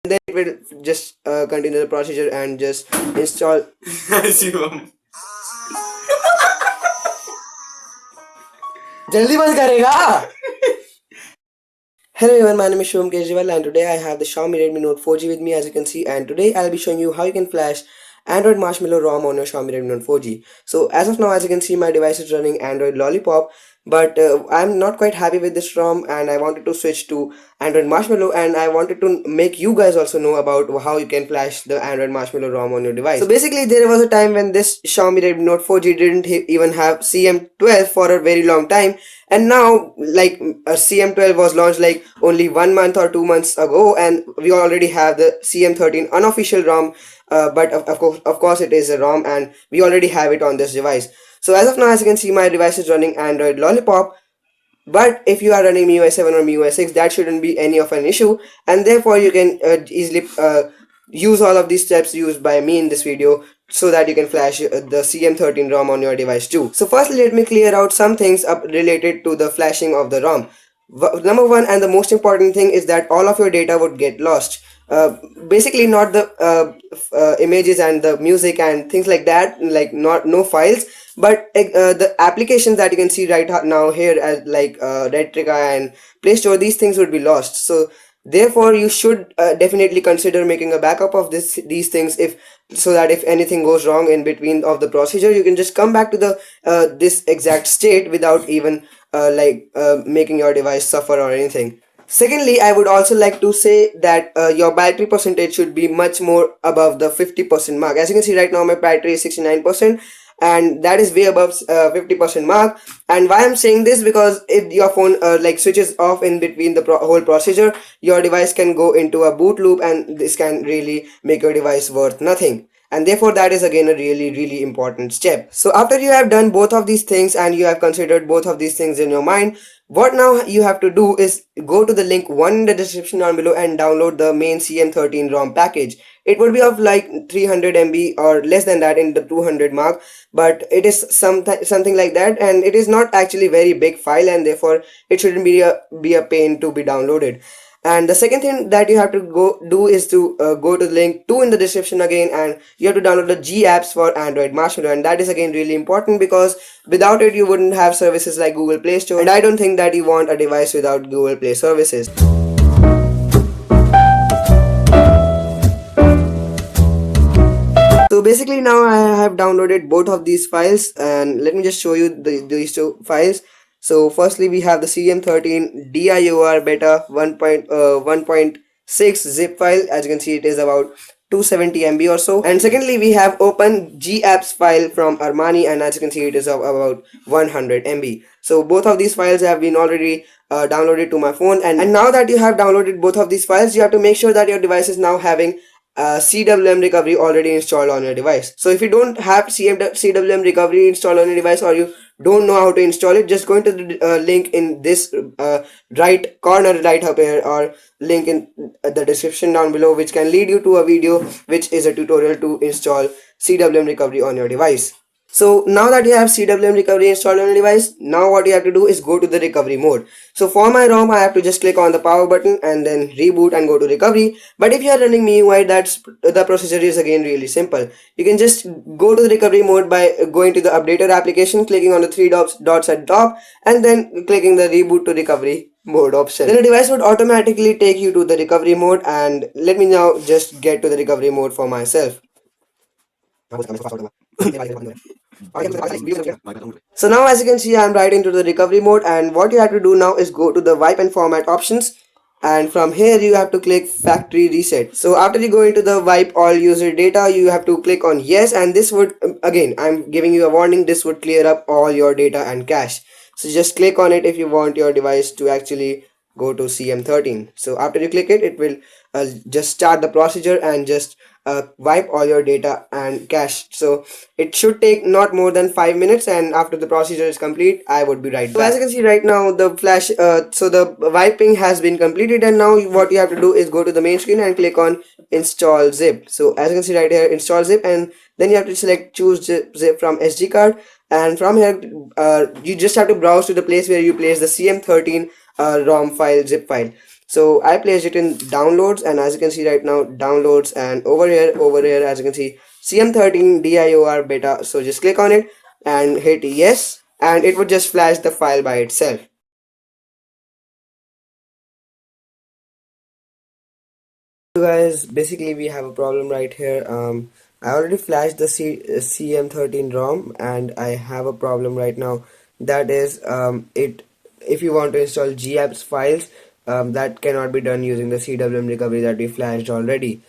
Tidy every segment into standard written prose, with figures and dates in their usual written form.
then it will just continue the procedure and just install. Shivam जल्दी बंद करेगा. Hello everyone, my name is Shivam Kejriwal and today I have the Xiaomi Redmi Note 4G with me, as you can see, and today I'll be showing you how you can flash Android Marshmallow ROM on your Xiaomi Redmi Note 4G. So as of now, as you can see, my device is running Android Lollipop, but I'm not quite happy with this ROM and I wanted to switch to Android Marshmallow, and I wanted to make you guys also know about how you can flash the Android Marshmallow ROM on your device. So basically, there was a time when this Xiaomi Redmi Note 4G didn't even have CM12 for a very long time, and now like CM12 was launched like only 1 month or 2 months ago, and we already have the CM13 unofficial ROM. But of course, it is a ROM, and we already have it on this device. So as of now, as you can see, my device is running Android Lollipop. But if you are running MIUI 7 or MIUI 6, that shouldn't be any of an issue, and therefore you can easily use all of these steps used by me in this video so that you can flash the CM13 ROM on your device too. So firstly, let me clear out some things up related to the flashing of the ROM. Number one and the most important thing is that all of your data would get lost. Basically not the images and the music and things like that, like not no files, but the applications that you can see right now here as like Redrica and Play Store, these things would be lost. So therefore you should definitely consider making a backup of these things, if so that if anything goes wrong in between of the procedure, you can just come back to the this exact state without even making your device suffer or anything. Secondly, I would also like to say that your battery percentage should be much more above the 50% mark. As you can see right now, my battery is 69%, and that is way above 50% mark. And why I'm saying this, because if your phone switches off in between the whole procedure, your device can go into a boot loop, and this can really make your device worth nothing, and therefore that is again a really important step. So after you have done both of these things and you have considered both of these things in your mind, what now you have to do is go to the link 1 in the description down below and download the main CM13 ROM package. It would be of like 300 MB or less than that, in the 200 mark, but it is something like that, and it is not actually very big file, and therefore it shouldn't be a pain to be downloaded. And the second thing that you have to go do is to go to the link 2 in the description again, and you have to download the G apps for Android Marshmallow, and that is again really important because without it you wouldn't have services like Google Play Store, and I don't think that you want a device without Google Play services. So basically now I have downloaded both of these files, and let me just show you these two files. So firstly we have the CM13 DIOR beta 1.6 zip file. As you can see, it is about 270 MB or so. And secondly we have open G apps file from Armani, and as you can see, it is of about 100 MB. So both of these files have been already downloaded to my phone, and now that you have downloaded both of these files, you have to make sure that your device is now having CWM recovery already installed on your device. So if you don't have CWM recovery installed on your device, or you don't know how to install it, just go into the link in this right corner right up here, or link in the description down below, which can lead you to a video which is a tutorial to install CWM recovery on your device. So now that you have CWM recovery installed on your device, now what you have to do is go to the recovery mode. So for my ROM, I have to just click on the power button and then reboot and go to recovery. But if you are running MIUI, the procedure is again really simple. You can just go to the recovery mode by going to the updater application, clicking on the three dots at top, and then clicking the reboot to recovery mode option. Then the device would automatically take you to the recovery mode, and let me now just get to the recovery mode for myself. So now as you can see, I'm right into the recovery mode, and what you have to do now is go to the wipe and format options, and from here you have to click factory reset. So after you go into the wipe all user data, you have to click on yes, and this would again, I'm giving you a warning, this would clear up all your data and cache. So just click on it if you want your device to actually go to CM13. So after you click it, it will just start the procedure and just wipe all your data and cache. So it should take not more than 5 minutes, and after the procedure is complete, I would be right back. So as you can see right now, the flash so the wiping has been completed, and now what you have to do is go to the main screen and click on install zip. So as you can see right here, install zip, and then you have to select choose zip from SD card, and from here you just have to browse to the place where you place the CM13 ROM file, zip file. So I placed it in downloads, and as you can see right now, downloads, and over here as you can see CM13 DIOR beta. So just click on it and hit yes, and it would just flash the file by itself. So guys, basically we have a problem right here. I already flashed the CM13 ROM, and I have a problem right now. That is, if you want to install GApps files, that cannot be done using the CWM recovery that we flashed already.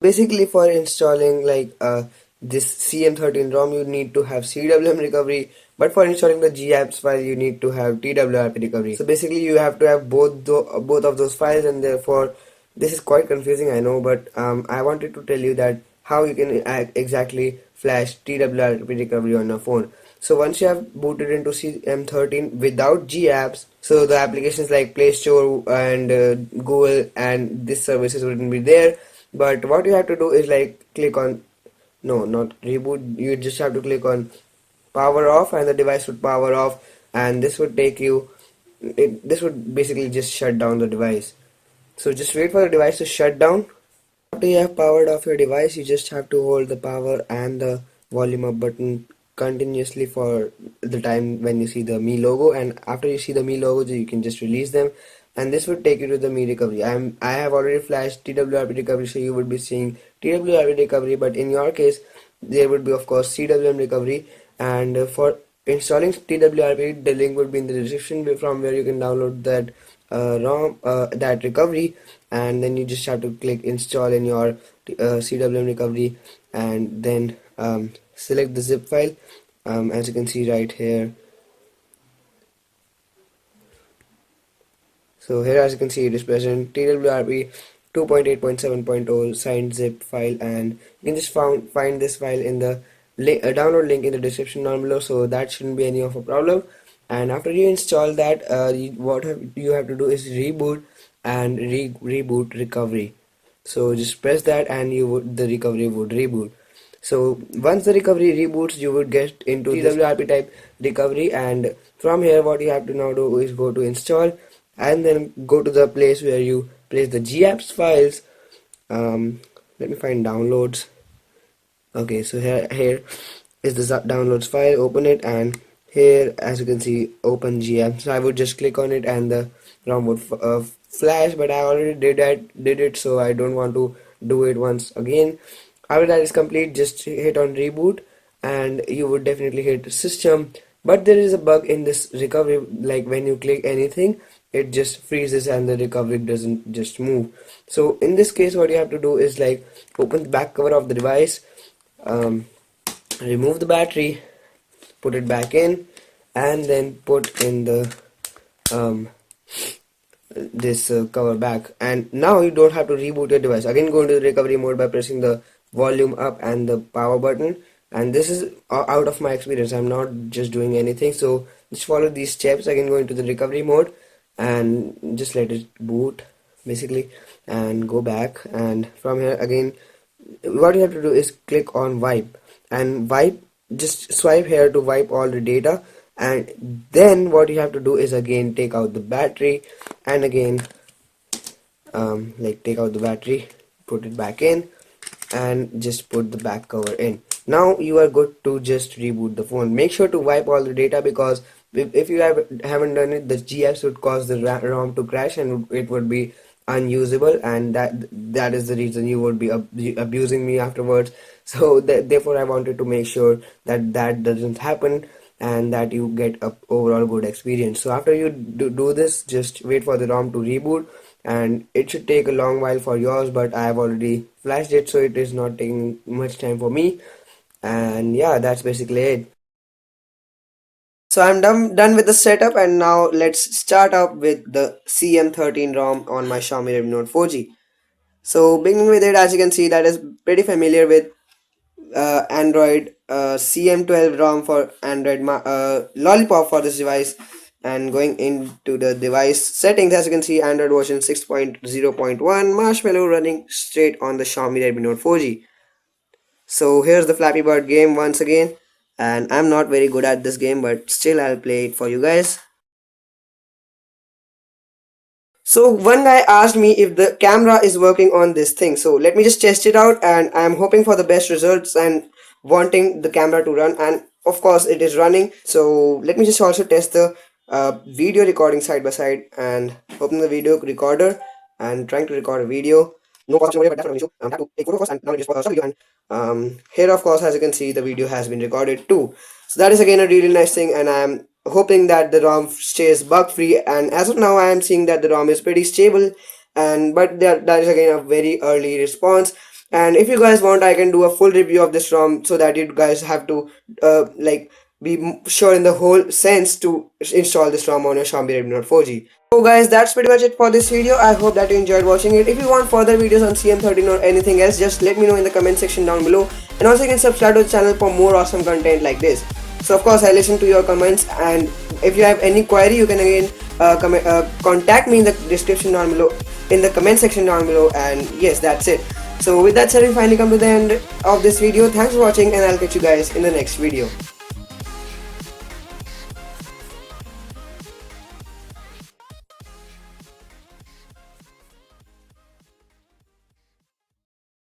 Basically, for installing this CM13 ROM, you need to have CWM recovery, but for installing the GApps file, you need to have TWRP recovery. So basically, you have to have both of those files, and therefore this is quite confusing, I know, but I wanted to tell you that how you can exactly flash TWRP recovery on your phone. So once you have booted into CM13 without GApps, so the applications like Play Store and Google and these services wouldn't be there. But what you have to do is like click on, no, not reboot. You just have to click on power off, and the device would power off, and this would take you. This would basically just shut down the device. So just wait for the device to shut down. After you have powered off your device, you just have to hold the power and the volume up button continuously for the time when you see the Mi logo, and after you see the Mi logo, you can just release them, and this would take you to the Mi recovery. I have already flashed TWRP recovery, so you would be seeing TWRP recovery, but in your case there would be of course CWM recovery. And for installing TWRP, the link would be in the description from where you can download that ROM, that recovery, and then you just have to click install in your CWM recovery, and then select the zip file, as you can see right here. So here, as you can see, it is present TWRP 2.8.7.0 signed zip file, and you can just find this file in the download link in the description down below. So that shouldn't be any of a problem. And after you install that, you have to do is reboot and reboot recovery. So just press that, and the recovery would reboot. So once the recovery reboots, you would get into TWRP type recovery, and from here what you have to now do is go to install, and then go to the place where you place the GApps files. Let me find downloads. Okay, so here is the downloads file. Open it, and here, as you can see, open GM. So I would just click on it, and the ROM would flash, but I already did it, so I don't want to do it once again. After that is complete, just hit on reboot, and you would definitely hit system. But there is a bug in this recovery, like when you click anything, it just freezes and the recovery doesn't just move. So in this case, what you have to do is like open the back cover of the device, um, remove the battery, put it back in, and then put in the um, this cover back, and now you don't have to reboot your device. Again, go into the recovery mode by pressing the volume up and the power button, and this is out of my experience, I'm not just doing anything. So just follow these steps. Again, go into the recovery mode and just let it boot basically, and go back, and from here again what you have to do is click on wipe, and wipe, just swipe here to wipe all the data, and then what you have to do is again take out the battery, and again like take out the battery, put it back in, and just put the back cover in. Now you are good to just reboot the phone. Make sure to wipe all the data, because if you haven't done it, the GFs would cause the ROM to crash, and it would be unusable, and that is the reason you would be abusing me afterwards. So therefore I wanted to make sure that that doesn't happen, and that you get a overall good experience. So after you do this, just wait for the ROM to reboot, and it should take a long while for yours, but I have already flashed it, so it is not taking much time for me. And yeah, that's basically it. So I'm done with the setup, and now let's start up with the CM13 ROM on my Xiaomi Redmi Note 4G. So beginning with it, as you can see, that is pretty familiar with Android CM12 ROM for Android Lollipop for this device. And going into the device settings, as you can see, Android version 6.0.1, Marshmallow running straight on the Xiaomi Redmi Note 4G. So here's the Flappy Bird game once again, and I'm not very good at this game, but still I'll play it for you guys. So one guy asked me if the camera is working on this thing. So let me just test it out, and I am hoping for the best results and wanting the camera to run, and of course it is running. So let me just also test the video recording side by side, and open the video recorder and trying to record a video. No cause but that's not an issue. Have to take photo first and now just start video, and here of course as you can see the video has been recorded too. So that is again a really nice thing, and I'm hoping that the ROM stays bug free, and as of now I am seeing that the ROM is pretty stable, and but that is again a very early response. And if you guys want, I can do a full review of this ROM so that you guys have to like be sure in the whole sense to install this ROM on your Xiaomi Redmi Note 4G. So guys, that's pretty much it for this video. I hope that you enjoyed watching it. If you want further videos on CM13 or anything else, just let me know in the comment section down below, and also you can subscribe to the channel for more awesome content like this. So of course I listen to your comments, and if you have any query you can again contact me in the description down below, in the comment section down below, and yes, that's it. So with that said, we finally come to the end of this video. Thanks for watching, and I'll catch you guys in the next video.